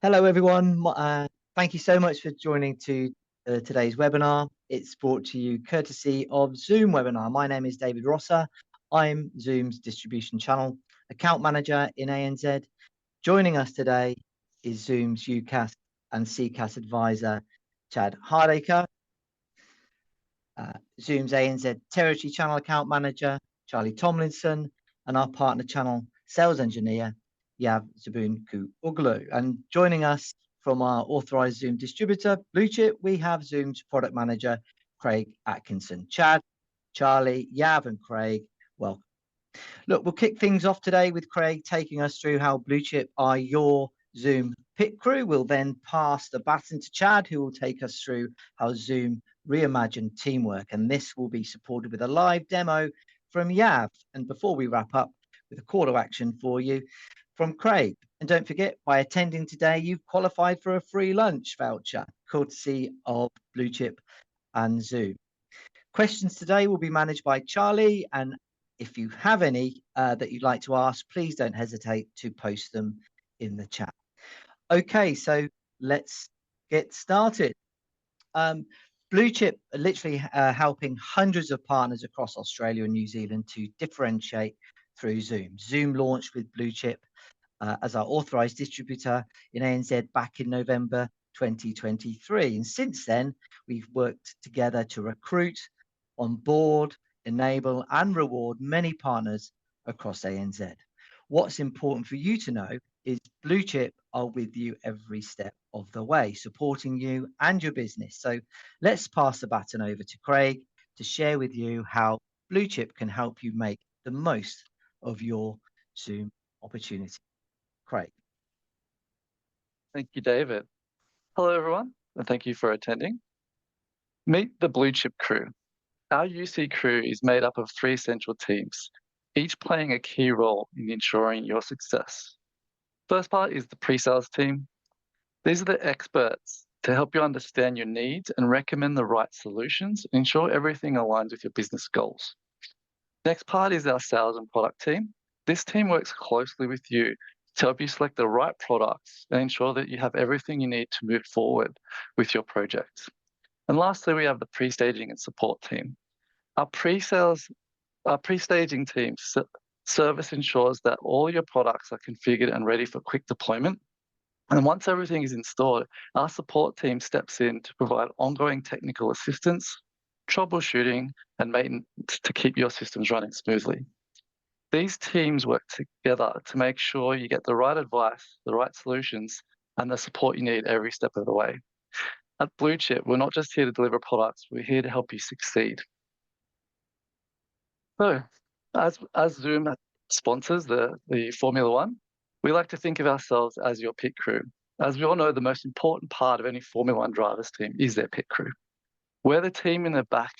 Hello, everyone. Thank you so much for joining today's webinar. It's brought to you courtesy of Zoom webinar. My name is David Rosser. I'm Zoom's distribution channel account manager in ANZ. Joining us today is Zoom's UCAS and CCAS advisor, Chad Hardacre, Zoom's ANZ territory channel account manager, Charlie Tomlinson, and our partner channel sales engineer, Yav Zabun Uglu. And joining us from our authorized Zoom distributor, Bluechip, we have Zoom's product manager, Craig Atkinson. Chad, Charlie, Yav, and Craig, welcome. Look, we'll kick things off today with Craig taking us through how Bluechip are your Zoom pit crew. We'll then pass the baton to Chad, who will take us through how Zoom reimagined teamwork. And this will be supported with a live demo from Yav. And before we wrap up with a call to action for you from Craig. And don't forget, by attending today, you've qualified for a free lunch voucher, courtesy of Bluechip and Zoom. Questions today will be managed by Charlie, and if you have any that you'd like to ask, please don't hesitate to post them in the chat. Okay, so let's get started. Bluechip are literally helping hundreds of partners across Australia and New Zealand to differentiate through Zoom. Zoom launched with Bluechip as our authorized distributor in ANZ back in November 2023. And since then, we've worked together to recruit, onboard, enable, and reward many partners across ANZ. What's important for you to know is Bluechip are with you every step of the way, supporting you and your business. So let's pass the baton over to Craig to share with you how Bluechip can help you make the most of your Zoom opportunity. Craig. Thank you, David. Hello, everyone, and thank you for attending. Meet the Bluechip crew. Our UC crew is made up of 3 essential teams, each playing a key role in ensuring your success. First part is the pre-sales team. These are the experts to help you understand your needs and recommend the right solutions and ensure everything aligns with your business goals. Next part is our sales and product team. This team works closely with you to help you select the right products and ensure that you have everything you need to move forward with your project. And lastly, we have the pre-staging and support team. Our pre-staging team's service ensures that all your products are configured and ready for quick deployment. And once everything is installed, our support team steps in to provide ongoing technical assistance, troubleshooting, and maintenance to keep your systems running smoothly. These teams work together to make sure you get the right advice, the right solutions, and the support you need every step of the way. At Bluechip, we're not just here to deliver products, we're here to help you succeed. So, as Zoom sponsors the Formula One, we like to think of ourselves as your pit crew. As we all know, the most important part of any Formula One driver's team is their pit crew. We're the team in the back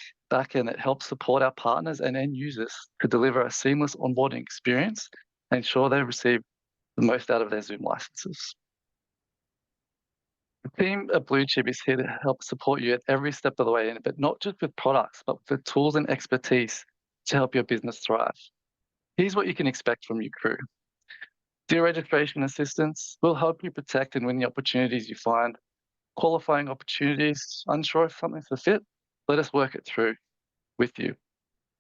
end that helps support our partners and end users to deliver a seamless onboarding experience and ensure they receive the most out of their Zoom licenses. The team at Bluechip is here to help support you at every step of the way, but not just with products, but with the tools and expertise to help your business thrive. Here's what you can expect from your crew. Deal registration assistance will help you protect and win the opportunities you find. Qualifying opportunities, unsure if something's a fit, let us work it through with you.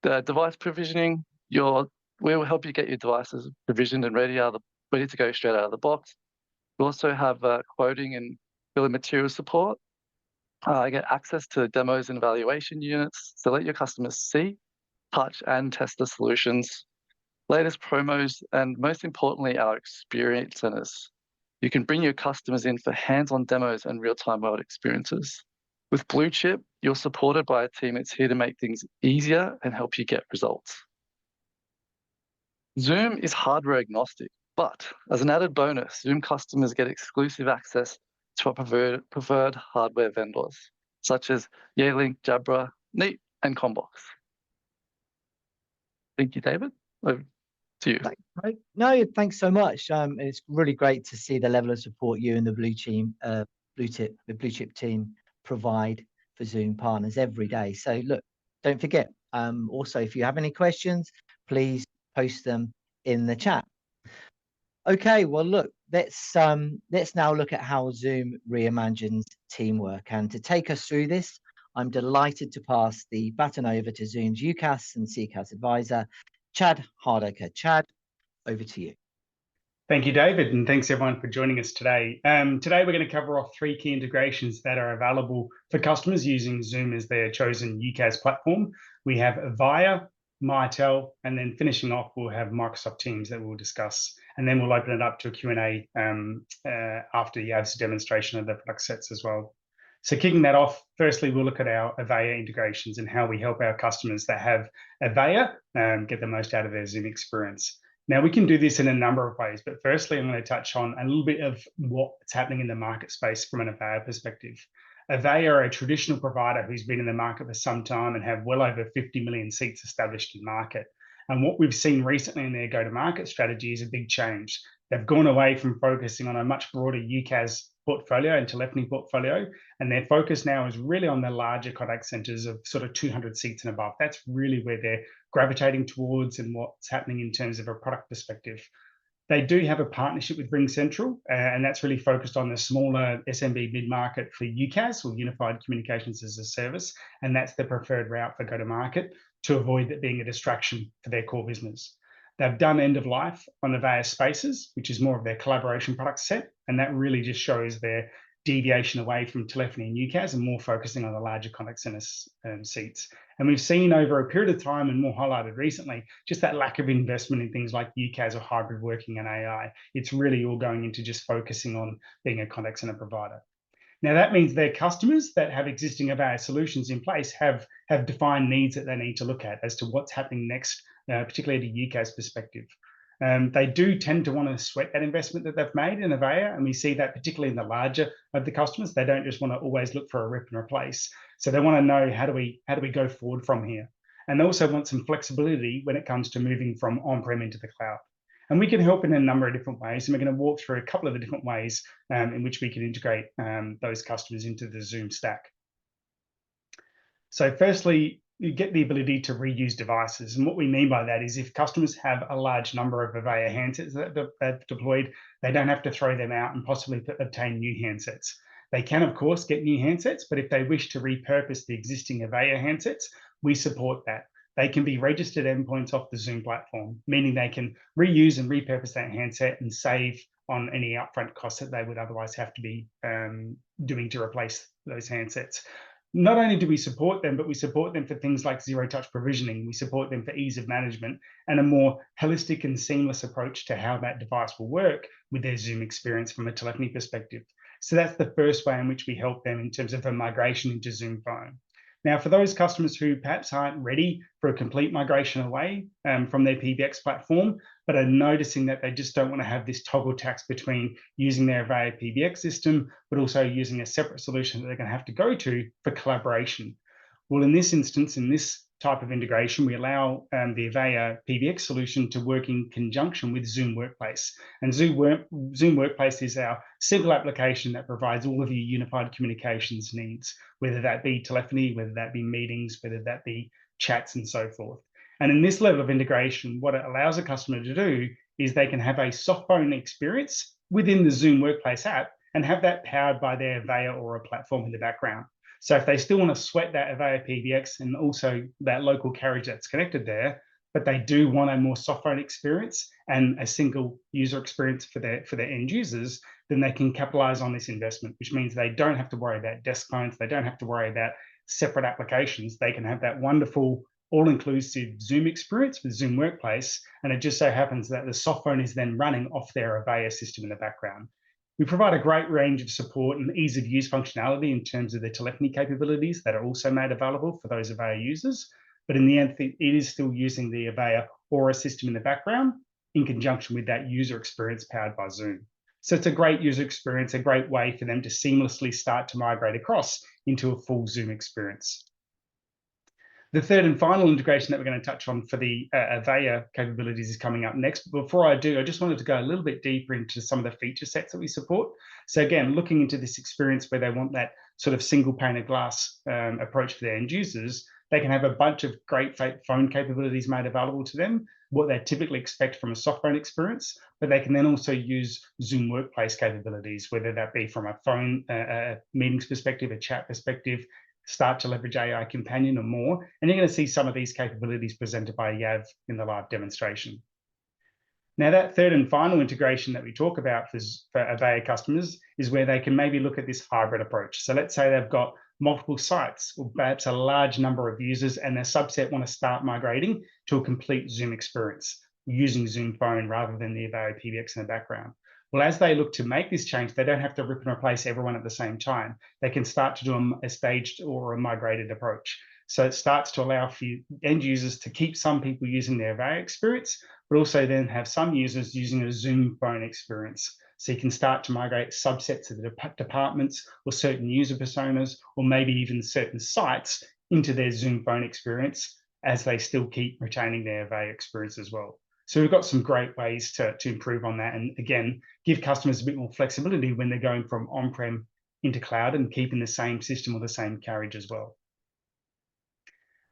The device provisioning, we will help you get your devices provisioned and ready to go straight out of the box. We also have quoting and bill of material support. Get access to demos and evaluation units to let your customers see, touch, and test the solutions. Latest promos, and most importantly, our experience centers. You can bring your customers in for hands-on demos and real-time world experiences. With Bluechip, you're supported by a team that's here to make things easier and help you get results. Zoom is hardware agnostic, but as an added bonus, Zoom customers get exclusive access to our preferred hardware vendors, such as Yealink, Jabra, Neat, and Combox. Thank you, David. Over to you. No, thanks so much. It's really great to see the level of support you and the Bluechip team provide for Zoom partners every day. So look, don't forget. Also, if you have any questions, please post them in the chat. Okay, well, look, let's now look at how Zoom reimagines teamwork. And to take us through this, I'm delighted to pass the baton over to Zoom's UCaaS and CCaaS advisor, Chad Hardaker. Chad, over to you. Thank you, David, and thanks everyone for joining us today. Today we're going to cover off 3 key integrations that are available for customers using Zoom as their chosen UCaaS platform. We have Avaya, Mitel, and then finishing off we'll have Microsoft Teams that we'll discuss, and then we'll open it up to a Q&A after Yav's demonstration of the product sets as well. So kicking that off, firstly, we'll look at our Avaya integrations and how we help our customers that have Avaya get the most out of their Zoom experience. Now, we can do this in a number of ways, but firstly, I'm going to touch on a little bit of what's happening in the market space from an Avaya perspective. Avaya are a traditional provider who's been in the market for some time and have well over 50 million seats established in market. And what we've seen recently in their go-to-market strategy is a big change. They've gone away from focusing on a much broader UCaaS portfolio and telephony portfolio, and their focus now is really on the larger contact centers of sort of 200 seats and above. That's really where they're gravitating towards and what's happening in terms of a product perspective. They do have a partnership with RingCentral, and that's really focused on the smaller SMB mid-market for UCaaS, or Unified Communications as a Service, and that's the preferred route for go-to-market to avoid that being a distraction for their core business. They've done end of life on Avaya Spaces, which is more of their collaboration product set, and that really just shows their deviation away from telephony and UCaaS and more focusing on the larger contact center seats. And we've seen over a period of time, and more highlighted recently, just that lack of investment in things like UCaaS or hybrid working and AI. It's really all going into just focusing on being a contact center provider. Now, that means their customers that have existing Avaya solutions in place have defined needs that they need to look at as to what's happening next, particularly at a UCaaS perspective. They do tend to want to sweat that investment that they've made in Avaya, and we see that particularly in the larger of the customers. They don't just want to always look for a rip and replace. So they want to know, how do we go forward from here? And they also want some flexibility when it comes to moving from on-prem into the cloud. And we can help in a number of different ways, and we're going to walk through a couple of the different ways in which we can integrate those customers into the Zoom stack. So firstly, you get the ability to reuse devices. And what we mean by that is if customers have a large number of Avaya handsets that they've deployed, they don't have to throw them out and possibly obtain new handsets. They can, of course, get new handsets, but if they wish to repurpose the existing Avaya handsets, we support that. They can be registered endpoints off the Zoom platform, meaning they can reuse and repurpose that handset and save on any upfront costs that they would otherwise have to be doing to replace those handsets. Not only do we support them, but we support them for things like zero-touch provisioning. We support them for ease of management and a more holistic and seamless approach to how that device will work with their Zoom experience from a telephony perspective. So that's the first way in which we help them in terms of a migration into Zoom Phone. Now, for those customers who perhaps aren't ready for a complete migration away from their PBX platform, but are noticing that they just don't want to have this toggle tax between using their Avaya PBX system, but also using a separate solution that they're going to have to go to for collaboration. Well, in this instance, in this type of integration, we allow the Avaya PBX solution to work in conjunction with Zoom Workplace. And Zoom Workplace is our single application that provides all of your unified communications needs, whether that be telephony, whether that be meetings, whether that be chats and so forth. And in this level of integration, what it allows a customer to do is they can have a soft phone experience within the Zoom Workplace app and have that powered by their Avaya or a platform in the background. So if they still want to sweat that Avaya PBX and also that local carriage that's connected there, but they do want a more soft phone experience and a single user experience for their end users, then they can capitalize on this investment, which means they don't have to worry about desk phones. They don't have to worry about separate applications. They can have that wonderful all-inclusive Zoom experience with Zoom Workplace. And it just so happens that the soft phone is then running off their Avaya system in the background. We provide a great range of support and ease of use functionality in terms of the telephony capabilities that are also made available for those Avaya users. But in the end, it is still using the Avaya Aura system in the background in conjunction with that user experience powered by Zoom. So it's a great user experience, a great way for them to seamlessly start to migrate across into a full Zoom experience. The third and final integration that we're going to touch on for the Avaya capabilities is coming up next. But before I do, I just wanted to go a little bit deeper into some of the feature sets that we support. So again, looking into this experience where they want that sort of single pane of glass approach for their end users, They can have a bunch of great phone capabilities made available to them, what they typically expect from a soft phone experience, but they can then also use Zoom Workplace capabilities, whether that be from a phone meetings perspective, a chat perspective, start to leverage AI Companion or more. And you're going to see some of these capabilities presented by Yav in the live demonstration. Now, that third and final integration that we talk about for Avaya customers is where they can maybe look at this hybrid approach. So let's say they've got multiple sites or perhaps a large number of users and their subset want to start migrating to a complete Zoom experience using Zoom Phone rather than the Avaya PBX in the background. Well, as they look to make this change, they don't have to rip and replace everyone at the same time. They can start to do a staged or a migrated approach. So it starts to allow for end users to keep some people using their Avaya experience, but also then have some users using a Zoom Phone experience. So you can start to migrate subsets of the departments or certain user personas, or maybe even certain sites into their Zoom Phone experience as they still keep retaining their Avaya experience as well. So we've got some great ways to improve on that. And again, give customers a bit more flexibility when they're going from on-prem into cloud and keeping the same system or the same carriage as well.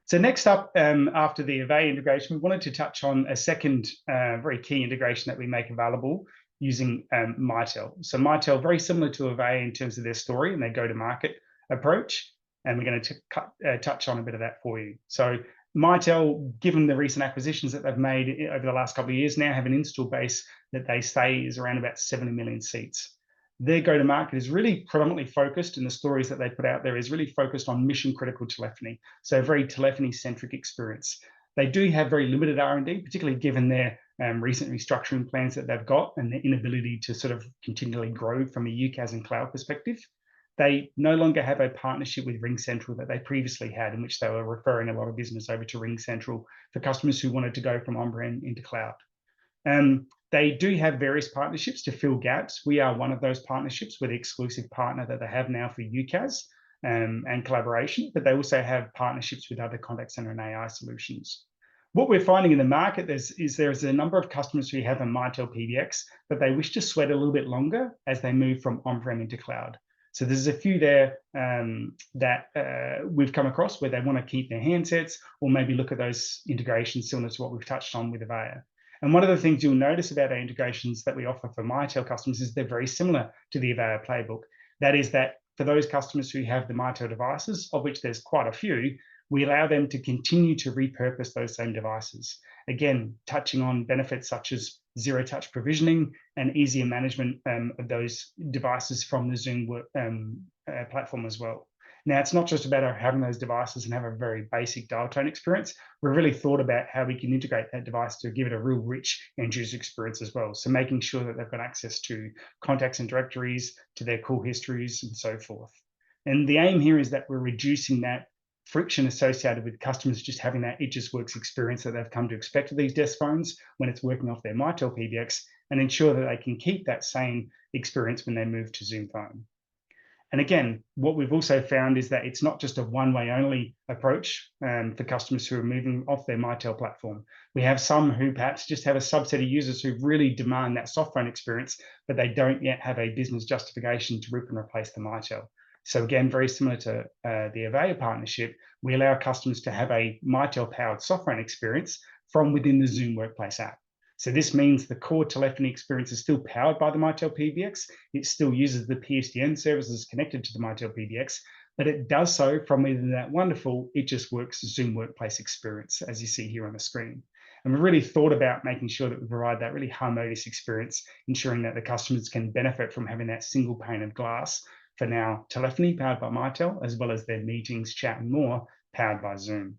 So next up, after the Avaya integration, we wanted to touch on a second very key integration that we make available using Mitel. So Mitel, very similar to Avaya in terms of their story and their go-to-market approach. And we're going to touch on a bit of that for you. So Mitel, given the recent acquisitions that they've made over the last couple of years, now have an install base that they say is around about 70 million seats. Their go-to-market is really predominantly focused, and the stories that they put out there is really focused on mission-critical telephony, so a very telephony-centric experience. They do have very limited R&D, particularly given their recent restructuring plans that they've got and their inability to sort of continually grow from a UCaaS and cloud perspective. They no longer have a partnership with RingCentral that they previously had, in which they were referring a lot of business over to RingCentral for customers who wanted to go from on-prem into cloud. They do have various partnerships to fill gaps. We are one of those partnerships. We're the exclusive partner that they have now for UCaaS and collaboration, but they also have partnerships with other contact center and AI solutions. What we're finding in the market is there's a number of customers who have a Mitel PBX, but they wish to sweat a little bit longer as they move from on-prem into cloud. So there's a few there that we've come across where they want to keep their handsets or maybe look at those integrations similar to what we've touched on with Avaya. And one of the things you'll notice about our integrations that we offer for Mitel customers is they're very similar to the Avaya playbook. That is that for those customers who have the Mitel devices, of which there's quite a few, we allow them to continue to repurpose those same devices. Again, touching on benefits such as zero-touch provisioning and easier management of those devices from the Zoom platform as well. Now, it's not just about having those devices and have a very basic dial tone experience. We've really thought about how we can integrate that device to give it a real rich end-user experience as well. So making sure that they've got access to contacts and directories, to their call histories, and so forth. And the aim here is that we're reducing that friction associated with customers just having that It Just Works experience that they've come to expect of these desk phones when it's working off their Mitel PBX, and ensure that they can keep that same experience when they move to Zoom Phone. And again, what we've also found is that it's not just a one-way only approach for customers who are moving off their Mitel platform. We have some who perhaps just have a subset of users who really demand that soft phone experience, but they don't yet have a business justification to rip and replace the Mitel. So again, very similar to the Avaya partnership, we allow customers to have a Mitel-powered soft phone experience from within the Zoom Workplace app. So this means the core telephony experience is still powered by the Mitel PBX. It still uses the PSTN services connected to the Mitel PBX, but it does so from within that wonderful It Just Works Zoom Workplace experience, as you see here on the screen. And we really thought about making sure that we provide that really harmonious experience, ensuring that the customers can benefit from having that single pane of glass for now telephony powered by Mitel, as well as their meetings, chat, and more powered by Zoom.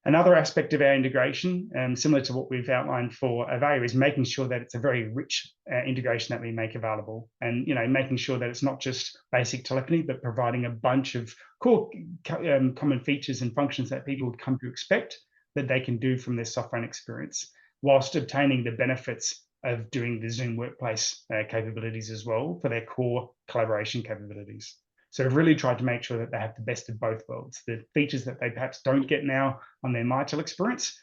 Another aspect of our integration, similar to what we've outlined for Avaya, is making sure that it's a very rich integration that we make available, and making sure that it's not just basic telephony, but providing a bunch of core common features and functions that people would come to expect that they can do from their software experience, whilst obtaining the benefits of doing the Zoom Workplace capabilities as well for their core collaboration capabilities. So we've really tried to make sure that they have the best of both worlds. The features that they perhaps don't get now on their Mitel experience,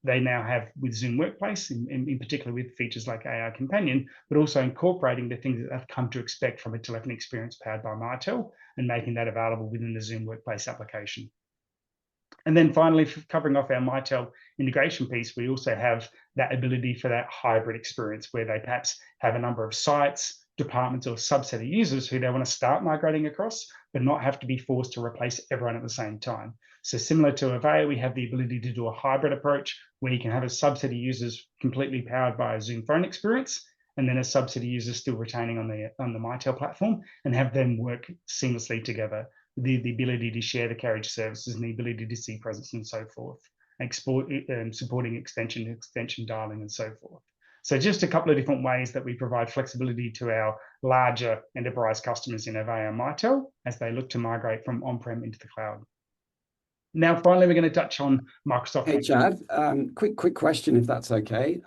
they now have with Zoom Workplace, in particular with features like AI Companion, but also incorporating the things that they've come to expect from a telephony experience powered by Mitel and making that available within the Zoom Workplace application. And then finally, covering off our Mitel integration piece, we also have that ability for that hybrid experience where they perhaps have a number of sites, departments, or subset of users who they want to start migrating across, but not have to be forced to replace everyone at the same time. So similar to Avaya, we have the ability to do a hybrid approach where you can have a subset of users completely powered by a Zoom phone experience, and then a subset of users still retaining on the Mitel platform, and have them work seamlessly together. The ability to share the carriage services and the ability to see presence and so forth, supporting extension dialing and so forth. So just a couple of different ways that we provide flexibility to our larger enterprise customers in Avaya and Mitel as they look to migrate from on-prem into the cloud. Now, finally, we're going to touch on Microsoft. Hey, Chad, quick question, if that's okay.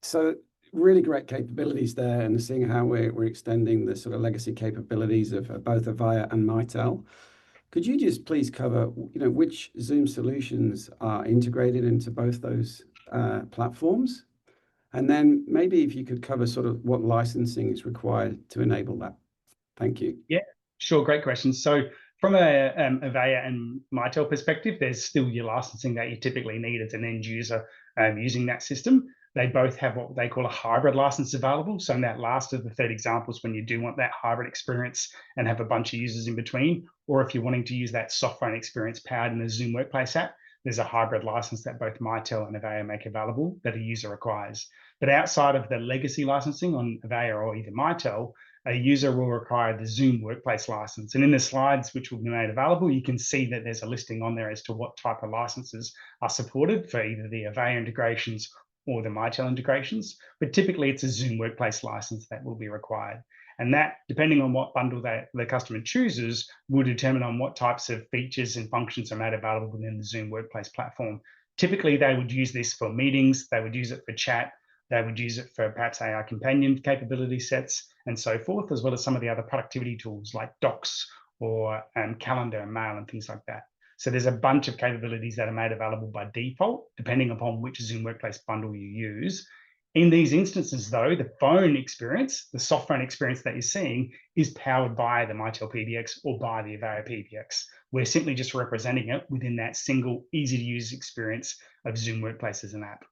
So really great capabilities there, and seeing how we're extending the sort of legacy capabilities of both Avaya and Mitel. Could you just please cover, which Zoom solutions are integrated into both those platforms? And then maybe if you could cover sort of what licensing is required to enable that. Thank you. Yeah, sure. Great question. So from a Avaya and Mitel perspective, there's still your licensing that you typically need as an end user using that system. They both have what they call a hybrid license available. So in that last of the third examples, when you do want that hybrid experience and have a bunch of users in between, or if you're wanting to use that soft phone experience powered in the Zoom Workplace app, there's a hybrid license that both Mitel and Avaya make available that a user requires. But outside of the legacy licensing on Avaya or either Mitel, a user will require the Zoom Workplace license. And in the slides, which will be made available, you can see that there's a listing on there as to what type of licenses are supported for either the Avaya integrations or the Mitel integrations. But typically, it's a Zoom Workplace license that will be required. And that, depending on what bundle the customer chooses, will determine on what types of features and functions are made available within the Zoom Workplace platform. Typically, they would use this for meetings, they would use it for chat, they would use it for perhaps AI companion capability sets and so forth, as well as some of the other productivity tools like Docs or calendar and mail and things like that. So there's a bunch of capabilities that are made available by default, depending upon which Zoom Workplace bundle you use. In these instances, though, the phone experience, the soft phone experience that you're seeing, is powered by the Mitel PBX or by the Avaya PBX. We're simply just representing it within that single, easy-to-use experience of Zoom Workplace as an app.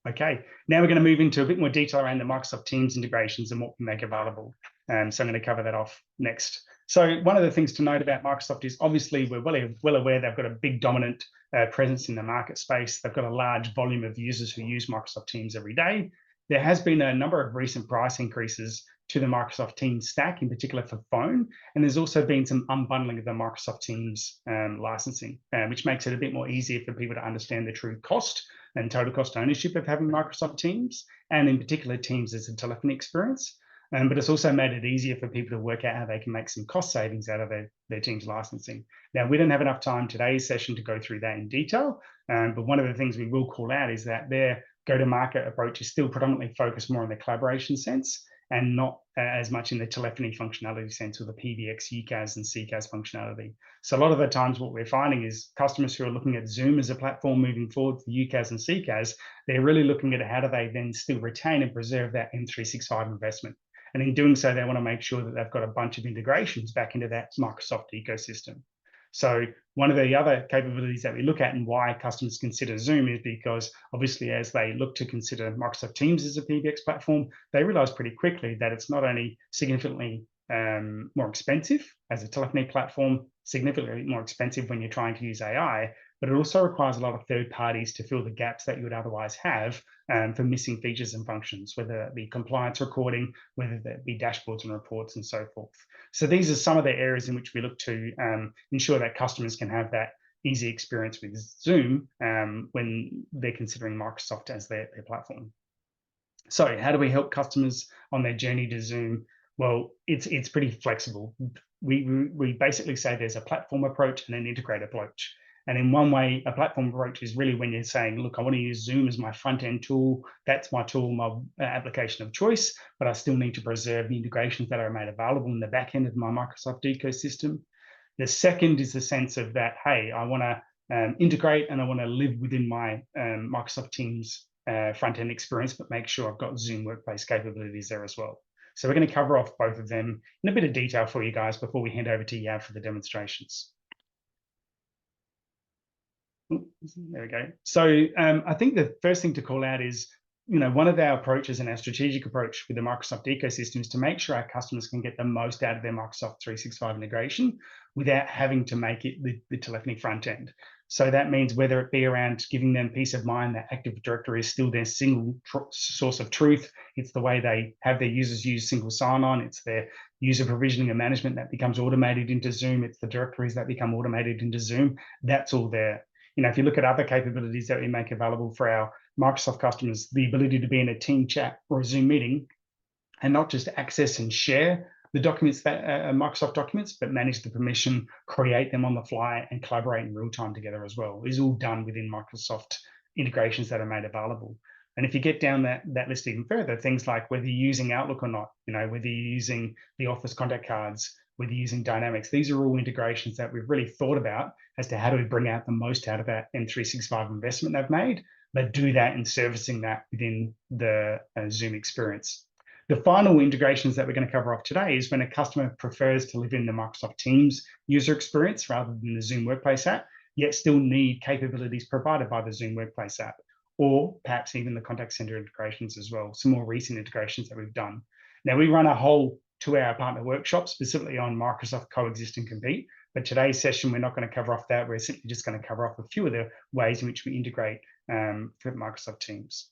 Okay, now we're going to move into a bit more detail around the Microsoft Teams integrations and what we make available. So I'm going to cover that off next. So one of the things to note about Microsoft is obviously we're well aware they've got a big dominant presence in the market space. They've got a large volume of users who use Microsoft Teams every day. There has been a number of recent price increases to the Microsoft Teams stack, in particular for phone. And there's also been some unbundling of the Microsoft Teams licensing, which makes it a bit more easier for people to understand the true cost and total cost ownership of having Microsoft Teams, and in particular Teams as a telephony experience. But it's also made it easier for people to work out how they can make some cost savings out of their Teams licensing. Now, we don't have enough time today's session to go through that in detail, but one of the things we will call out is that their go-to-market approach is still predominantly focused more on the collaboration sense and not as much in the telephony functionality sense or the PBX, UCaaS, and CCaaS functionality. So a lot of the times what we're finding is customers who are looking at Zoom as a platform moving forward for UCaaS and CCaaS, they're really looking at how do they then still retain and preserve that M365 investment. And in doing so, they want to make sure that they've got a bunch of integrations back into that Microsoft ecosystem. So one of the other capabilities that we look at and why customers consider Zoom is because obviously as they look to consider Microsoft Teams as a PBX platform, they realize pretty quickly that it's not only significantly more expensive as a telephony platform, significantly more expensive when you're trying to use AI, but it also requires a lot of third parties to fill the gaps that you would otherwise have for missing features and functions, whether that be compliance recording, whether that be dashboards and reports and so forth. So these are some of the areas in which we look to ensure that customers can have that easy experience with Zoom when they're considering Microsoft as their platform. So how do we help customers on their journey to Zoom? Well, it's pretty flexible. We basically say there's a platform approach and an integrated approach. And in one way, a platform approach is really when you're saying, look, I want to use Zoom as my front-end tool. That's my tool, my application of choice, but I still need to preserve the integrations that are made available in the back end of my Microsoft ecosystem. The second is the sense of that, hey, I want to integrate and I want to live within my Microsoft Teams front-end experience, but make sure I've got Zoom Workplace capabilities there as well. So we're going to cover off both of them in a bit of detail for you guys before we hand over to Yav for the demonstrations. There we go. So I think the first thing to call out is, one of our approaches and our strategic approach with the Microsoft ecosystem is to make sure our customers can get the most out of their Microsoft 365 integration without having to make it the telephony front end. So that means whether it be around giving them peace of mind that Active Directory is still their single source of truth. It's the way they have their users use single sign-on. It's their user provisioning and management that becomes automated into Zoom. It's the directories that become automated into Zoom. That's all there. If you look at other capabilities that we make available for our Microsoft customers, the ability to be in a team chat or a Zoom meeting and not just access and share the documents that Microsoft documents, but manage the permission, create them on the fly, and collaborate in real time together as well, is all done within Microsoft integrations that are made available. And if you get down that list even further, things like whether you're using Outlook or not, whether you're using the Office contact cards, whether you're using Dynamics, these are all integrations that we've really thought about as to how do we bring out the most out of that M365 investment they've made, but do that in servicing that within the Zoom experience. The final integrations that we're going to cover off today is when a customer prefers to live in the Microsoft Teams user experience rather than the Zoom Workplace app, yet still need capabilities provided by the Zoom Workplace app, or perhaps even the contact center integrations as well, some more recent integrations that we've done. Now, we run a whole 2-hour partner workshop specifically on Microsoft Coexist and Compete, but today's session, we're not going to cover off that. We're simply just going to cover off a few of the ways in which we integrate for Microsoft Teams.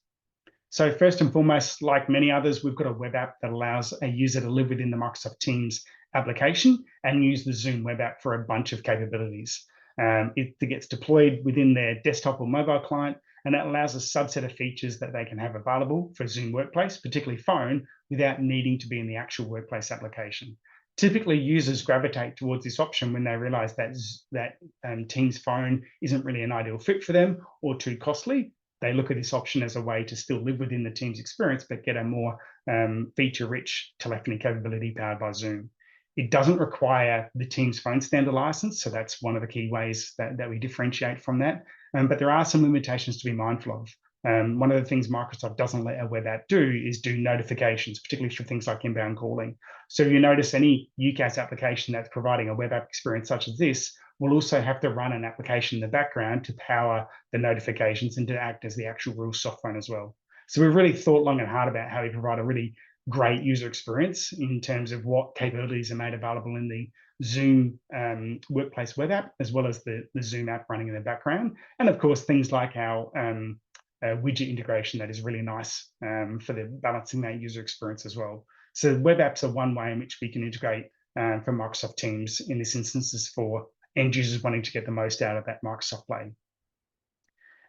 So first and foremost, like many others, we've got a web app that allows a user to live within the Microsoft Teams application and use the Zoom web app for a bunch of capabilities. It gets deployed within their desktop or mobile client, and that allows a subset of features that they can have available for Zoom Workplace, particularly phone, without needing to be in the actual Workplace application. Typically, users gravitate towards this option when they realize that Teams phone isn't really an ideal fit for them or too costly. They look at this option as a way to still live within the Teams experience, but get a more feature-rich telephony capability powered by Zoom. It doesn't require the Teams phone standard license, so that's one of the key ways that we differentiate from that. But there are some limitations to be mindful of. One of the things Microsoft doesn't let a web app do is do notifications, particularly for things like inbound calling. So you notice any UCaaS application that's providing a web app experience such as this will also have to run an application in the background to power the notifications and to act as the actual real soft phone as well. So we've really thought long and hard about how we provide a really great user experience in terms of what capabilities are made available in the Zoom Workplace web app, as well as the Zoom app running in the background. And of course, things like our widget integration that is really nice for the balancing that user experience as well. So web apps are one way in which we can integrate from Microsoft Teams in this instance for end users wanting to get the most out of that Microsoft play.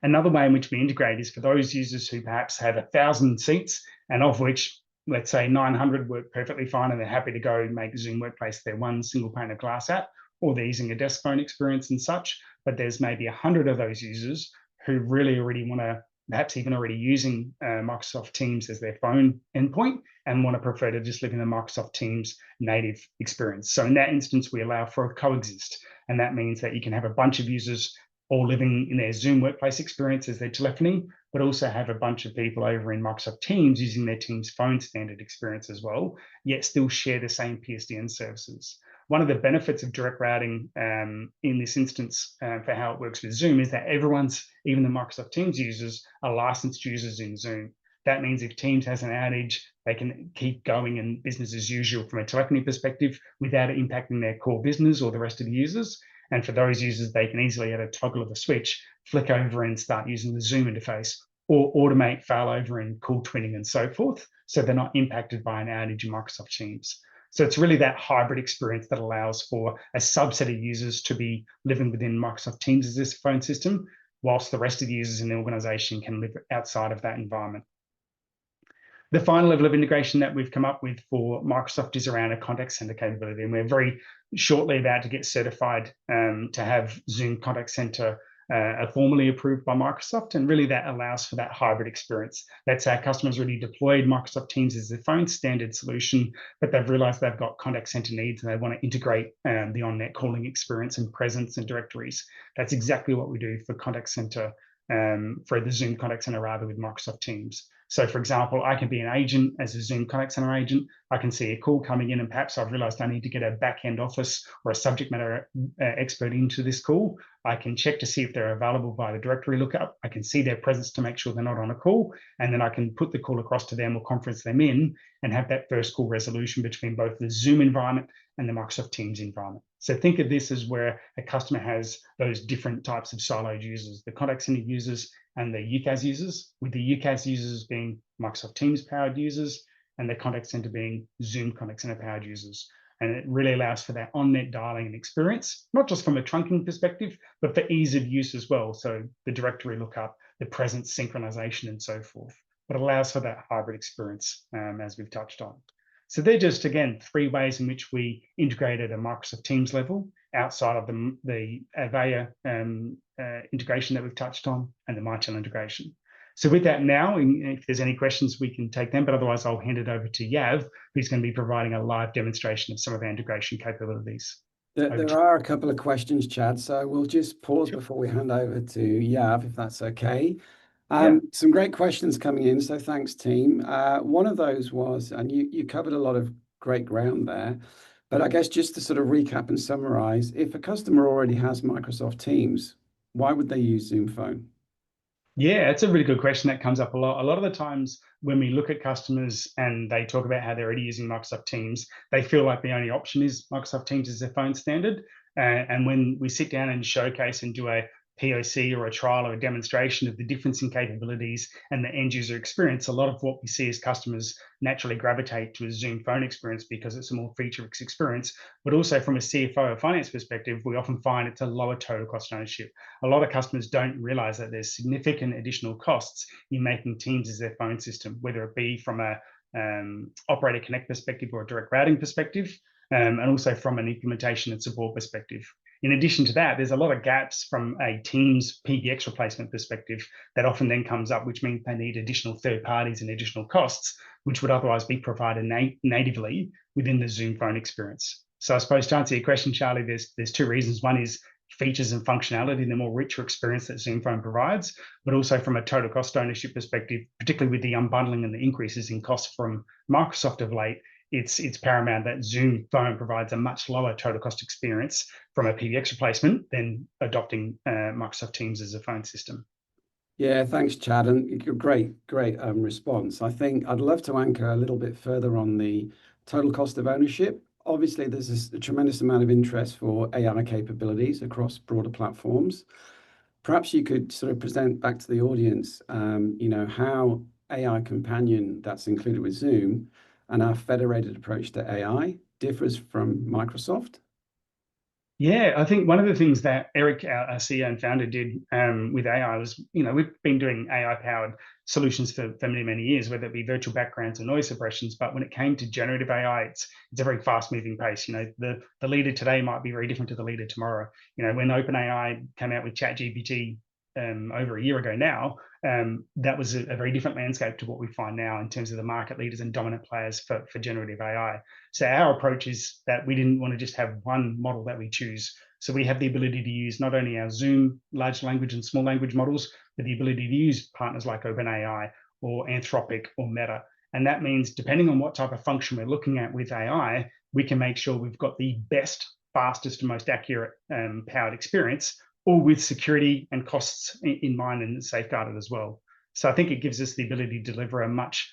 Another way in which we integrate is for those users who perhaps have 1,000 seats and of which, let's say 900 work perfectly fine and they're happy to go make Zoom Workplace their one single pane of glass app, or they're using a desk phone experience and such, but there's maybe 100 of those users who really already want to, perhaps even already using Microsoft Teams as their phone endpoint and want to prefer to just live in the Microsoft Teams native experience. So in that instance, we allow for a coexist. And that means that you can have a bunch of users all living in their Zoom Workplace experience as their telephony, but also have a bunch of people over in Microsoft Teams using their Teams phone standard experience as well, yet still share the same PSTN services. One of the benefits of direct routing in this instance for how it works with Zoom is that everyone's, even the Microsoft Teams users, are licensed users in Zoom. That means if Teams has an outage, they can keep going and business as usual from a telephony perspective without it impacting their core business or the rest of the users. And for those users, they can easily, at a toggle of a switch, flick over and start using the Zoom interface or automate failover and call twinning and so forth, so they're not impacted by an outage in Microsoft Teams. So it's really that hybrid experience that allows for a subset of users to be living within Microsoft Teams as this phone system, whilst the rest of the users in the organization can live outside of that environment. The final level of integration that we've come up with for Microsoft is around a contact center capability. And we're very shortly about to get certified to have Zoom Contact Center formally approved by Microsoft. And really that allows for that hybrid experience. That's our customers already deployed Microsoft Teams as their phone standard solution, but they've realized they've got contact center needs and they want to integrate the on-net calling experience and presence and directories. That's exactly what we do for contact center, for the Zoom Contact Center rather with Microsoft Teams. So for example, I can be an agent as a Zoom Contact Center agent. I can see a call coming in and perhaps I've realized I need to get a back-end office or a subject matter expert into this call. I can check to see if they're available via the directory lookup. I can see their presence to make sure they're not on a call. And then I can put the call across to them or conference them in and have that first call resolution between both the Zoom environment and the Microsoft Teams environment. So think of this as where a customer has those different types of siloed users, the contact center users and the UCaaS users, with the UCaaS users being Microsoft Teams powered users and the contact center being Zoom contact center powered users. And it really allows for that on-net dialing and experience, not just from a trunking perspective, but for ease of use as well. So the directory lookup, the presence synchronization and so forth, but it allows for that hybrid experience as we've touched on. So they're just, again, 3 ways in which we integrate at a Microsoft Teams level outside of the Avaya integration that we've touched on and the Mitel integration. So with that now, if there's any questions, we can take them, but otherwise I'll hand it over to Yav, who's going to be providing a live demonstration of some of our integration capabilities. There are a couple of questions, Chad, so we'll just pause before we hand over to Yav, if that's okay. Some great questions coming in, so thanks, team. One of those was, and you covered a lot of great ground there, but I guess just to sort of recap and summarize, if a customer already has Microsoft Teams, why would they use Zoom Phone? Yeah, it's a really good question that comes up a lot. A lot of the times when we look at customers and they talk about how they're already using Microsoft Teams, they feel like the only option is Microsoft Teams as their phone standard. And when we sit down and showcase and do a POC or a trial or a demonstration of the difference in capabilities and the end user experience, a lot of what we see is customers naturally gravitate to a Zoom phone experience because it's a more feature-rich experience. But also from a CFO or finance perspective, we often find it's a lower total cost of ownership. A lot of customers don't realize that there's significant additional costs in making Teams as their phone system, whether it be from a operator connect perspective or a direct routing perspective, and also from an implementation and support perspective. In addition to that, there's a lot of gaps from a Teams PBX replacement perspective that often then comes up, which means they need additional third parties and additional costs, which would otherwise be provided natively within the Zoom phone experience. So I suppose to answer your question, Charlie, there's 2 reasons. One is features and functionality, the more richer experience that Zoom Phone provides, but also from a total cost ownership perspective, particularly with the unbundling and the increases in cost from Microsoft of late, it's paramount that Zoom Phone provides a much lower total cost experience from a PBX replacement than adopting Microsoft Teams as a phone system. Yeah, thanks, Chad, and great response. I think I'd love to anchor a little bit further on the total cost of ownership. Obviously, there's a tremendous amount of interest for AI capabilities across broader platforms. Perhaps you could sort of present back to the audience, how AI Companion that's included with Zoom and our federated approach to AI differs from Microsoft. Yeah, I think one of the things that Eric, our CEO and founder, did with AI was, we've been doing AI-powered solutions for many, many years, whether it be virtual backgrounds or noise suppressions. But when it came to generative AI, it's a very fast-moving pace. The leader today might be very different to the leader tomorrow. When OpenAI came out with ChatGPT over a year ago now, that was a very different landscape to what we find now in terms of the market leaders and dominant players for generative AI. So our approach is that we didn't want to just have one model that we choose. So we have the ability to use not only our Zoom large language and small language models, but the ability to use partners like OpenAI or Anthropic or Meta. And that means depending on what type of function we're looking at with AI, we can make sure we've got the best, fastest, and most accurate powered experience, all with security and costs in mind and safeguarded as well. So I think it gives us the ability to deliver a much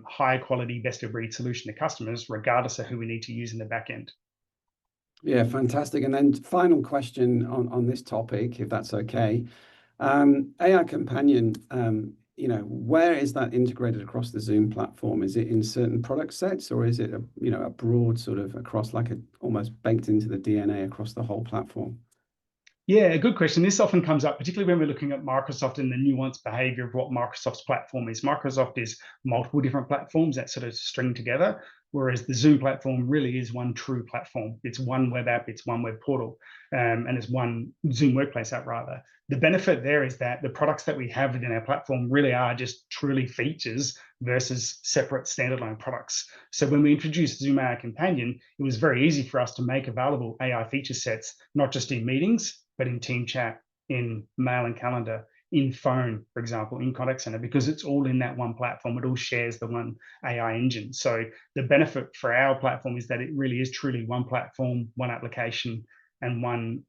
higher quality, best of breed solution to customers, regardless of who we need to use in the back end. Yeah, fantastic. And then final question on this topic, if that's okay. AI Companion, where is that integrated across the Zoom platform? Is it in certain product sets, or is it a broad sort of across, like almost baked into the DNA across the whole platform? Yeah, a good question. This often comes up, particularly when we're looking at Microsoft and the nuanced behavior of what Microsoft's platform is. Microsoft is multiple different platforms that sort of string together, whereas the Zoom platform really is one true platform. It's one web app, it's one web portal, and it's one Zoom Workplace app, rather. The benefit there is that the products that we have within our platform really are just truly features versus separate standalone products. So when we introduced Zoom AI Companion, it was very easy for us to make available AI feature sets, not just in meetings, but in team chat, in mail and calendar, in phone, for example, in contact center, because it's all in that one platform. It all shares the one AI engine. So the benefit for our platform is that it really is truly one platform, one application, and one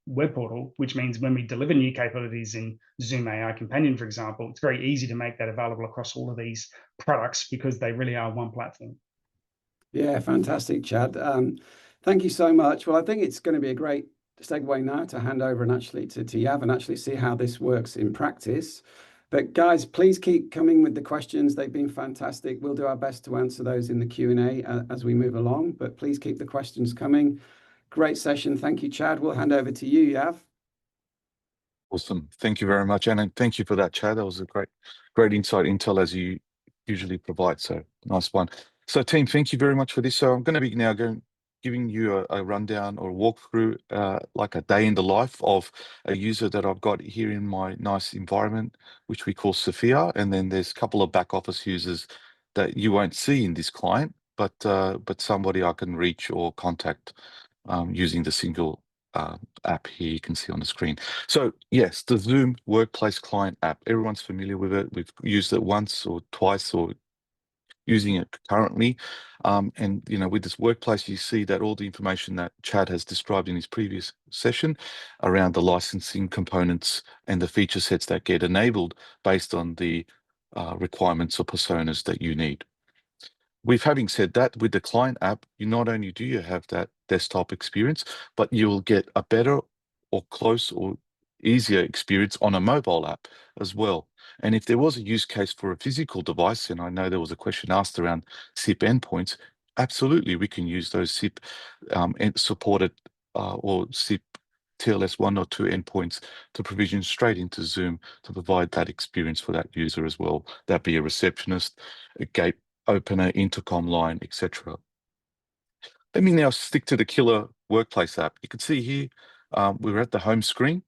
web portal, which means when we deliver new capabilities in Zoom AI Companion, for example, it's very easy to make that available across all of these products because they really are one platform. Yeah, fantastic, Chad. Thank you so much. Well, I think it's going to be a great segue now to hand over and actually to Yav and actually see how this works in practice. But guys, please keep coming with the questions. They've been fantastic. We'll do our best to answer those in the Q&A as we move along, but please keep the questions coming. Great session. Thank you, Chad. We'll hand over to you, Yav. Awesome. Thank you very much. And thank you for that, Chad. That was a great insight, intel, as you usually provide. So nice one. So team, thank you very much for this. So I'm going to be now giving you a rundown or a walkthrough, like a day in the life of a user that I've got here in my nice environment, which we call Sophia. And then there's a couple of back office users that you won't see in this client, but somebody I can reach or contact using the single app here you can see on the screen. So yes, the Zoom Workplace Client app, everyone's familiar with it. We've used it once or twice or using it currently. And with this workplace, you see that all the information that Chad has described in his previous session around the licensing components and the feature sets that get enabled based on the requirements or personas that you need. With having said that, with the client app, you not only do you have that desktop experience, but you will get a better or close or easier experience on a mobile app as well. And if there was a use case for a physical device, and I know there was a question asked around SIP endpoints, absolutely, we can use those SIP and supported or SIP TLS 1 or 2 endpoints to provision straight into Zoom to provide that experience for that user as well. That'd be a receptionist, a gate opener, intercom line, etc. Let me now stick to the killer workplace app. You can see here, we're at the home screen,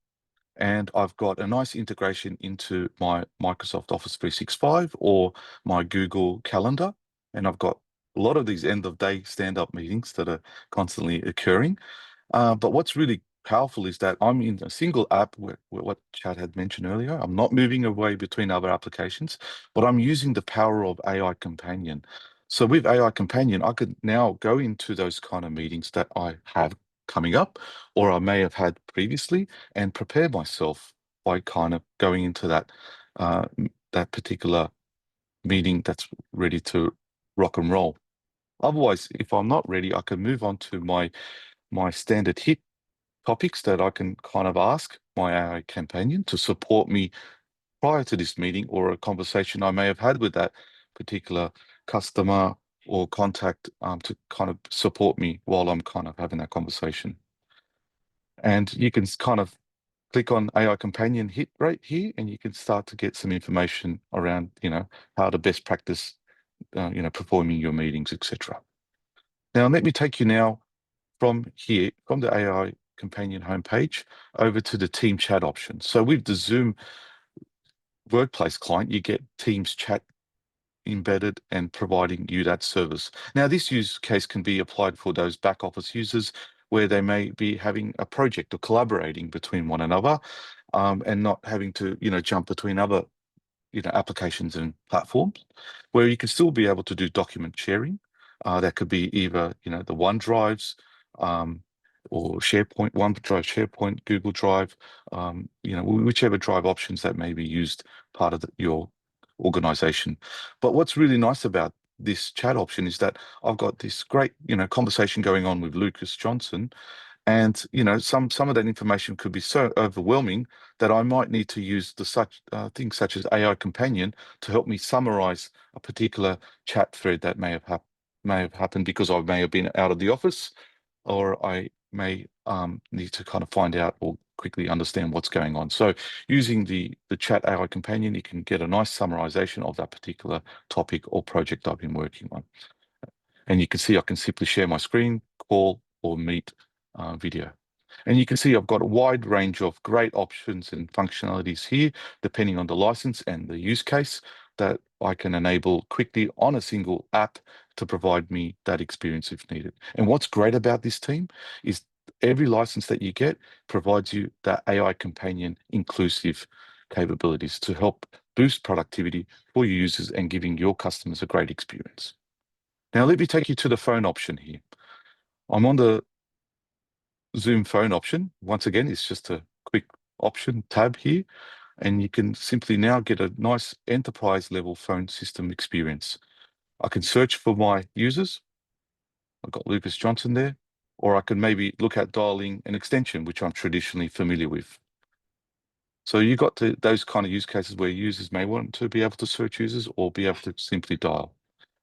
and I've got a nice integration into my Microsoft Office 365 or my Google Calendar. And I've got a lot of these end of day stand-up meetings that are constantly occurring. But what's really powerful is that I'm in a single app, where what Chad had mentioned earlier. I'm not moving away between other applications, but I'm using the power of AI Companion. So with AI Companion, I could now go into those kind of meetings that I have coming up, or I may have had previously, and prepare myself by kind of going into that that particular meeting that's ready to rock and roll. Otherwise, if I'm not ready, I can move on to my standard hit topics that I can kind of ask my AI Companion to support me prior to this meeting or a conversation I may have had with that particular customer or contact to kind of support me while I'm kind of having that conversation. And you can kind of click on AI Companion hit right here, and you can start to get some information around, how to best practice, performing your meetings, etc. Now, let me take you now from here, from the AI Companion homepage over to the Team Chat option. So with the Zoom Workplace client, you get Teams Chat embedded and providing you that service. Now, this use case can be applied for those back office users where they may be having a project or collaborating between one another and not having to, jump between other, applications and platforms, where you can still be able to do document sharing. That could be either, the OneDrives, or SharePoint, OneDrive, SharePoint, Google Drive, whichever drive options that may be used part of your organization. But what's really nice about this chat option is that I've got this great, conversation going on with Lucas Johnson, and some of that information could be so overwhelming that I might need to use things such as AI Companion to help me summarize a particular chat thread that may have happened because I may have been out of the office, or I may need to kind of find out or quickly understand what's going on. So using the Chat AI Companion, you can get a nice summarization of that particular topic or project I've been working on. And you can see I can simply share my screen, call, or meet video. And you can see I've got a wide range of great options and functionalities here, depending on the license and the use case, that I can enable quickly on a single app to provide me that experience if needed. And what's great about this team is every license that you get provides you that AI Companion inclusive capabilities to help boost productivity for your users and giving your customers a great experience. Now, let me take you to the phone option here. I'm on the Zoom phone option. Once again, it's just a quick option tab here, and you can simply now get a nice enterprise level phone system experience. I can search for my users. I've got Lucas Johnson there, or I can maybe look at dialing an extension, which I'm traditionally familiar with. So you got those kind of use cases where users may want to be able to search users or be able to simply dial.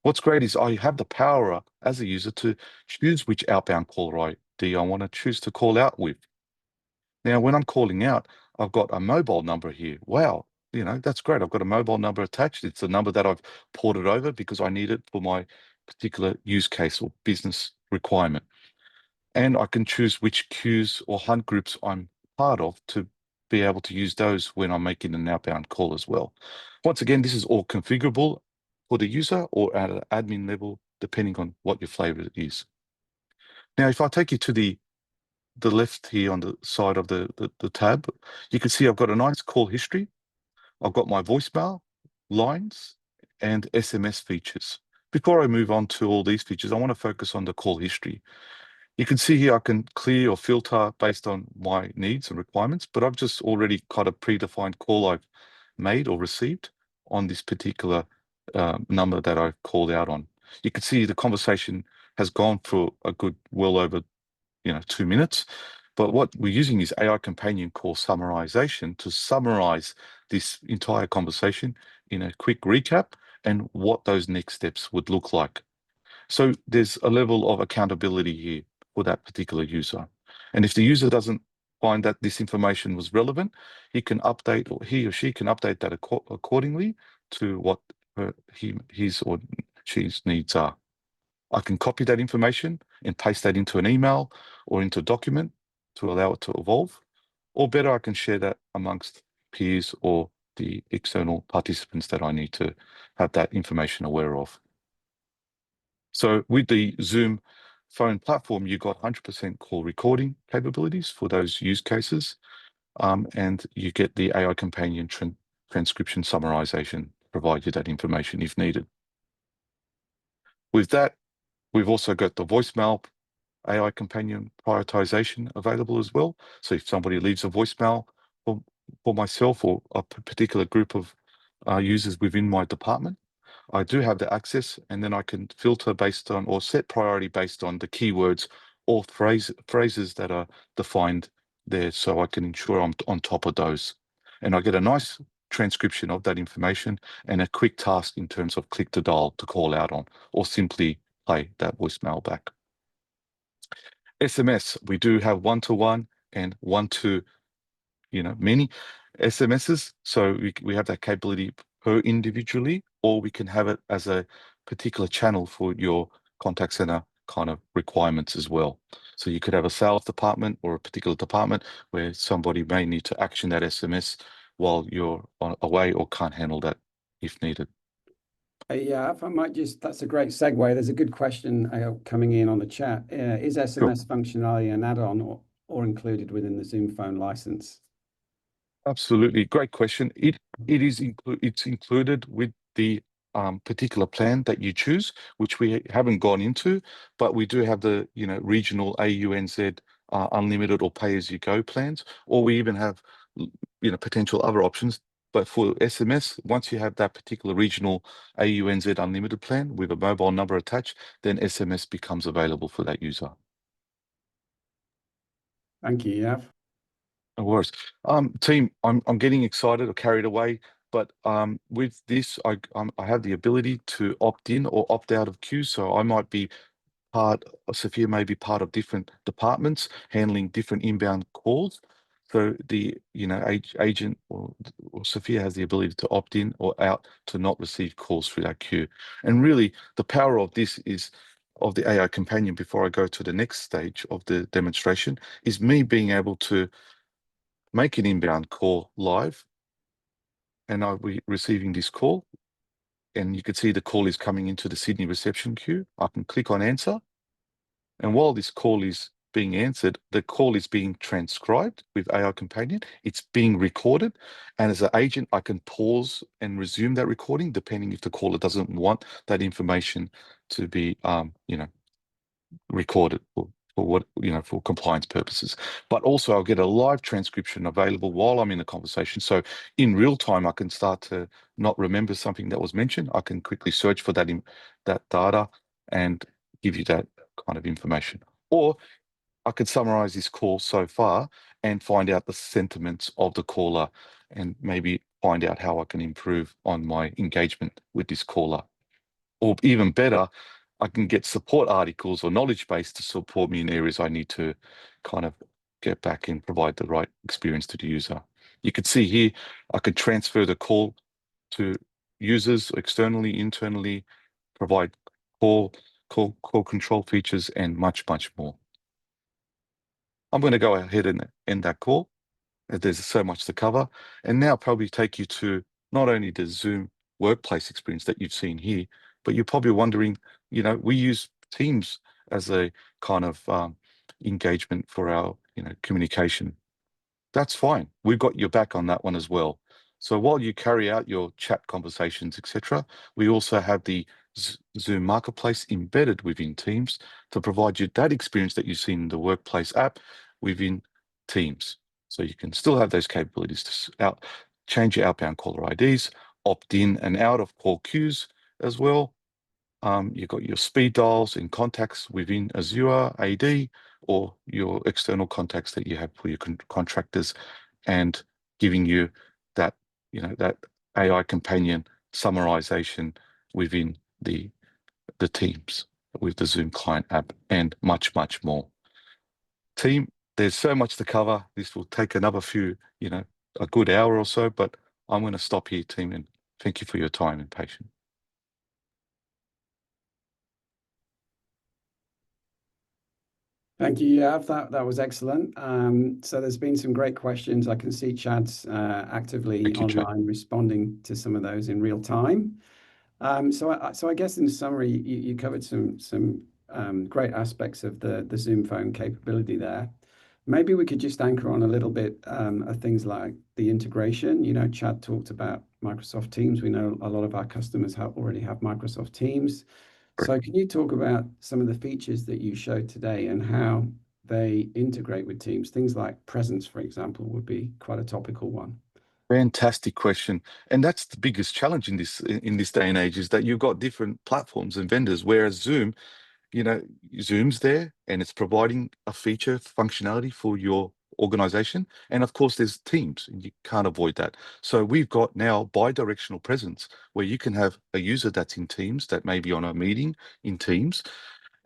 What's great is I have the power as a user to choose which outbound caller ID I want to choose to call out with. Now, when I'm calling out, I've got a mobile number here. Wow, that's great. I've got a mobile number attached. It's a number that I've ported over because I need it for my particular use case or business requirement. And I can choose which queues or hunt groups I'm part of to be able to use those when I'm making an outbound call as well. Once again, this is all configurable for the user or at an admin level, depending on what your flavor is. Now, if I take you to the left here on the side of the tab, you can see I've got a nice call history. I've got my voicemail, lines, and SMS features. Before I move on to all these features, I want to focus on the call history. You can see here I can clear or filter based on my needs and requirements, but I've just already got a predefined call I've made or received on this particular number that I've called out on. You can see the conversation has gone for a good well over 2 minutes. But what we're using is AI companion call summarization to summarize this entire conversation in a quick recap and what those next steps would look like. So there's a level of accountability here for that particular user. And if the user doesn't find that this information was relevant, he or she can update that accordingly to what his or she's needs are. I can copy that information and paste that into an email or into a document to allow it to evolve. Or better, I can share that amongst peers or the external participants that I need to have that information aware of. So with the Zoom phone platform, you got 100% call recording capabilities for those use cases. And you get the AI companion transcription summarization, provide you that information if needed. With that, we've also got the voicemail AI companion prioritization available as well. So if somebody leaves a voicemail for myself or a particular group of users within my department, I do have the access, and then I can filter based on or set priority based on the keywords or phrases that are defined there, so I can ensure I'm on top of those. And I get a nice transcription of that information and a quick task in terms of click to dial to call out on, or simply play that voicemail back. SMS, we do have one-to-one and one-to-many SMSs. So we have that capability per individually, or we can have it as a particular channel for your contact center kind of requirements as well. So you could have a sales department or a particular department where somebody may need to action that SMS while you're away or can't handle that if needed. Yeah, if I might that's a great segue. There's a good question coming in on the chat. Is SMS functionality an add-on or included within the Zoom phone license? Absolutely, great question. It's included with the particular plan that you choose, which we haven't gone into, but we do have the regional AUNZ unlimited or pay-as-you-go plans, or we even have potential other options. But for SMS, once you have that particular regional AUNZ unlimited plan with a mobile number attached, then SMS becomes available for that user. Thank you, Yav. No worries. Team, I'm getting excited or carried away, but with this, I have the ability to opt in or opt out of queues. So I might be Sophia may be part of different departments handling different inbound calls. So the agent or Sophia has the ability to opt in or out to not receive calls through that queue. And really, the power of this is of the AI companion. Before I go to the next stage of the demonstration, is me being able to make an inbound call live, and I'll be receiving this call, and you can see the call is coming into the Sydney reception queue. I can click on answer, and while this call is being answered, the call is being transcribed with AI Companion. It's being recorded. And as an agent, I can pause and resume that recording depending if the caller doesn't want that information to be, recorded for what, for compliance purposes. But also I'll get a live transcription available while I'm in the conversation. So in real time, I can start to not remember something that was mentioned. I can quickly search for that data and give you that kind of information. Or I could summarize this call so far and find out the sentiments of the caller and maybe find out how I can improve on my engagement with this caller. Or even better, I can get support articles or knowledge base to support me in areas I need to kind of get back and provide the right experience to the user. You can see here, I could transfer the call to users externally, internally, provide call control features, and much, much more. I'm going to go ahead and end that call. There's so much to cover. And now probably take you to not only the Zoom workplace experience that you've seen here, but you're probably wondering, we use Teams as a kind of engagement for our, communication. That's fine. We've got your back on that one as well. So while you carry out your chat conversations, etc., we also have the Zoom Marketplace embedded within Teams to provide you that experience that you've seen in the workplace app within Teams. So you can still have those capabilities to change your outbound caller IDs, opt in and out of call queues as well. You've got your speed dials and contacts within Azure AD or your external contacts that you have for your contractors, and giving you that, that AI companion summarization within the Teams with the Zoom client app, and much, much more. Team, there's so much to cover. This will take another few, a good hour or so, but I'm going to stop here, team, and thank you for your time and patience. Thank you, Yav. That was excellent. So there's been some great questions. I can see Chad's actively online responding to some of those in real time. So I guess in summary, you covered some great aspects of the Zoom Phone capability there. Maybe we could just anchor on a little bit of things like the integration. Chad talked about Microsoft Teams. We know a lot of our customers already have Microsoft Teams. So can you talk about some of the features that you showed today and how they integrate with Teams? Things like presence, for example, would be quite a topical one. Fantastic question. And that's the biggest challenge in this day and age, is that you've got different platforms and vendors, whereas Zoom, Zoom's there and it's providing a feature functionality for your organization. And of course, there's Teams, and you can't avoid that. So we've got now bi-directional presence, where you can have a user that's in Teams that may be on a meeting in Teams,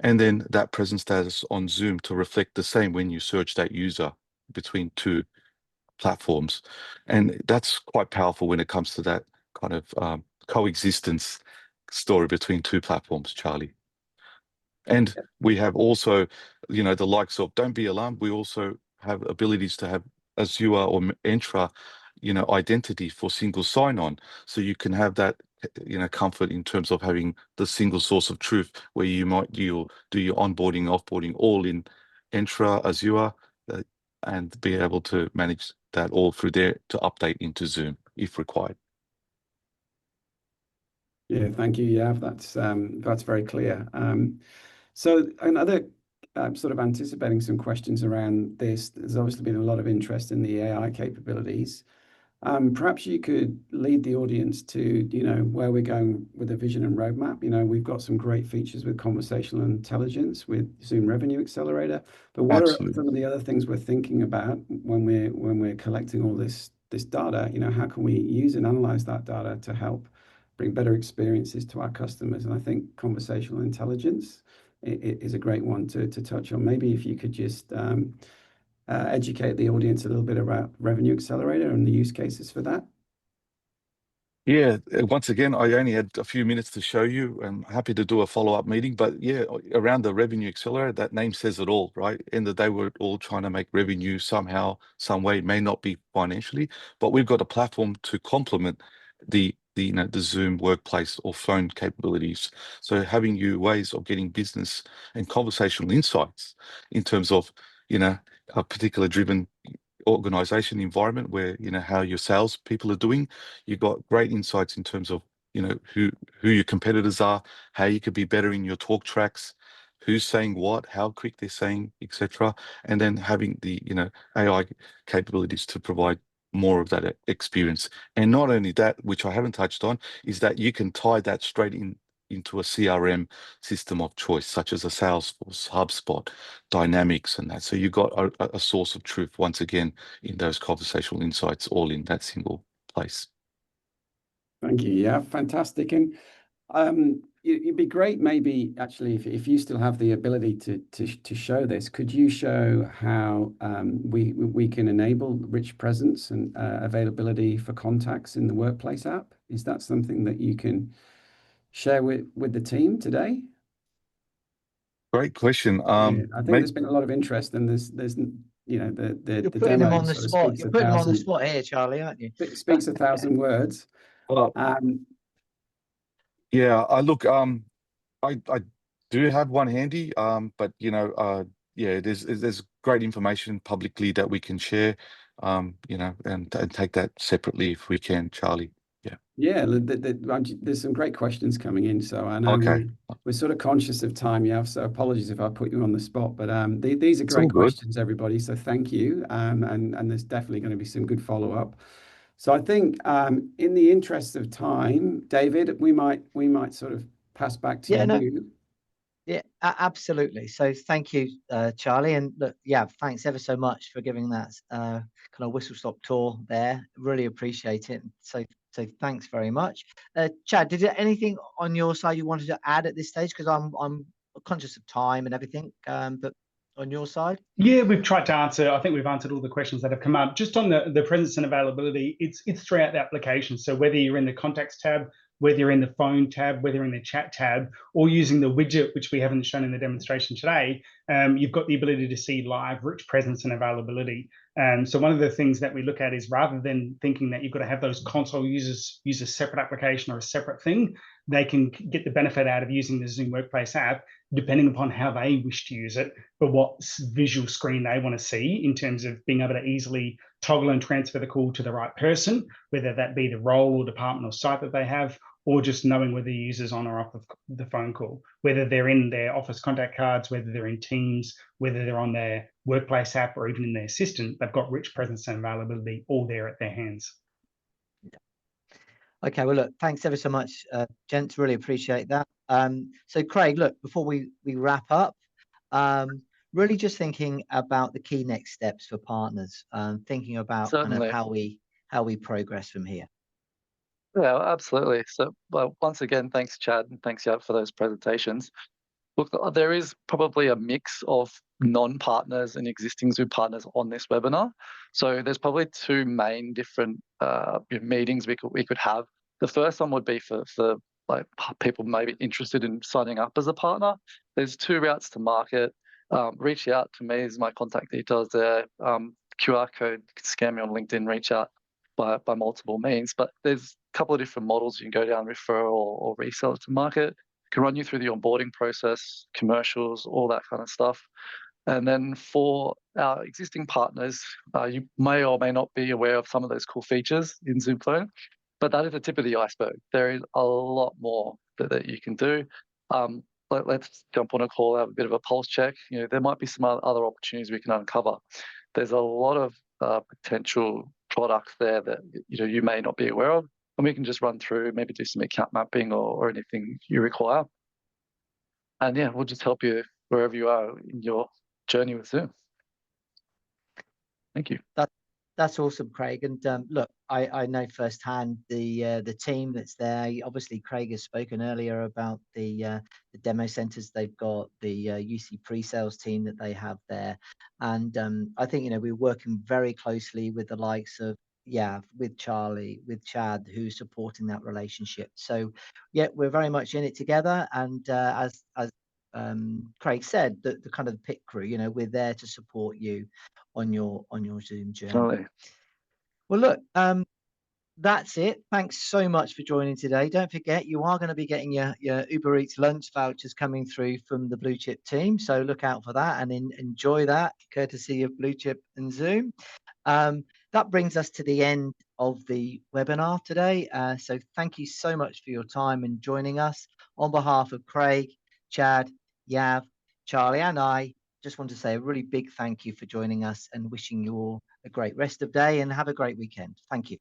and then that presence status on Zoom to reflect the same when you search that user between two platforms. And that's quite powerful when it comes to that kind of coexistence story between two platforms, Charlie. And we have also, the likes of, don't be alarmed, we also have abilities to have Azure or Entra, identity for single sign-on. So you can have that, comfort in terms of having the single source of truth, where you'll do your onboarding, offboarding all in Entra, Azure, and be able to manage that all through there to update into Zoom if required. Yeah, thank you, Yav. That's very clear. So another sort of anticipating some questions around this, there's obviously been a lot of interest in the AI capabilities. Perhaps you could lead the audience to, where we're going with the vision and roadmap. We've got some great features with conversational intelligence, with Zoom Revenue Accelerator. But what Absolutely. are some of the other things we're thinking about when we're collecting all this data? How can we use and analyze that data to help bring better experiences to our customers? And I think conversational intelligence is a great one to touch on. Maybe if you could just educate the audience a little bit about Revenue Accelerator and the use cases for that. Yeah, once again, I only had a few minutes to show you. I'm happy to do a follow-up meeting, but yeah, around the Revenue Accelerator, that name says it all, right? End of the day, we're all trying to make revenue somehow, some way. It may not be financially, but we've got a platform to complement the the the Zoom workplace or phone capabilities. So having you ways of getting business and conversational insights in terms of a particular driven organization environment where how your sales people are doing. You've got great insights in terms of who your competitors are, how you could be better in your talk tracks, who's saying what, how quick they're saying, etc. And then having the AI capabilities to provide more of that experience. And not only that, which I haven't touched on, is that you can tie that straight into a CRM system of choice, such as a Salesforce, HubSpot, Dynamics, and that. So you've got a source of truth once again in those conversational insights, all in that single place. Thank you. Yeah, fantastic. And it'd be great, maybe actually, if you still have the ability to show this, could you show how we can enable rich presence and availability for contacts in the Workplace app? Is that something that you can share with the team today? Great question. I think there's been a lot of interest, and there's the You're the putting them demo on the sort of spot. speaks You're a putting them on the thousand spot here, Charlie, aren't you? speaks 1,000 words. Well, yeah, I look, I do have one handy, but yeah, there's great information publicly that we can share, and take that separately if we can, Charlie. Yeah, there's some great questions coming in, so I know Okay. we're sort of conscious of time, yeah. So apologies if I put you on the spot, but these are It's all great good. questions, everybody. So thank you, and there's definitely going to be some good follow up. So I think, in the interest of time, David, we might sort of pass back to you. Yeah, absolutely. So thank you, Charlie, and look, yeah, thanks ever so much for giving that kind of whistle stop tour there. Really appreciate it. So thanks very much. Chad, did you anything on your side you wanted to add at this stage? Because I'm conscious of time and everything, but on your side? Yeah, we've tried to answer. I think we've answered all the questions that have come up. Just on the presence and availability, it's throughout the application. So whether you're in the contacts tab, whether you're in the phone tab, whether you're in the chat tab, or using the widget, which we haven't shown in the demonstration today, you've got the ability to see live rich presence and availability. So one of the things that we look at is, rather than thinking that you've got to have those console users use a separate application or a separate thing, they can get the benefit out of using the Zoom Workplace app, depending upon how they wish to use it, but what visual screen they want to see, in terms of being able to easily toggle and transfer the call to the right person, whether that be the role or department or site that they have, or just knowing whether the user's on or off of the phone call, whether they're in their office contact cards, whether they're in Teams, whether they're on their Workplace app, or even in their assistant. They've got rich presence and availability all there at their hands. Okay, well, look, thanks ever so much, gents. Really appreciate that. So Craig, look, before we wrap up, really just thinking about the key next steps for partners, thinking about kind of how we progress from here. Yeah, absolutely. So, well, once again, thanks, Chad, and thanks, Yap, for those presentations. Look, there is probably a mix of non-partners and existing Zoom partners on this webinar. So there's probably two main different meetings we could have. The first one would be for like people maybe interested in signing up as a partner. There's two routes to market. Reach out to me, is my contact details there. QR code, scan me on LinkedIn, reach out by multiple means. But there's a couple of different models you can go down: referral or reseller to market. Can run you through the onboarding process, commercials, all that kind of stuff. And then for our existing partners, you may or may not be aware of some of those cool features in Zoom Phone, but that is the tip of the iceberg. There is a lot more that you can do. Let's jump on a call, have a bit of a pulse check. There might be some other opportunities we can uncover. There's a lot of potential products there that you may not be aware of. And we can just run through, maybe do some account mapping or anything you require. And yeah, we'll just help you wherever you are in your journey with Zoom. Thank you. That's awesome, Craig. And look, I know firsthand the team that's there. Obviously, Craig has spoken earlier about the demo centers they've got, the UC pre-sales team that they have there. And I think, we're working very closely with the likes of, with Charlie, with Chad, who's supporting that relationship. So yeah, we're very much in it together. And as Craig said, the kind of pit crew, we're there to support you on your Zoom journey. Totally. Well, look, that's it. Thanks so much for joining today. Don't forget, you are going to be getting your Uber Eats lunch vouchers coming through from the Blue Chip team. So look out for that and enjoy that, courtesy of Blue Chip and Zoom. That brings us to the end of the webinar today. So thank you so much for your time and joining us. On behalf of Craig, Chad, Yav, Charlie, and I, just want to say a really big thank you for joining us and wishing you all a great rest of day and have a great weekend. Thank you.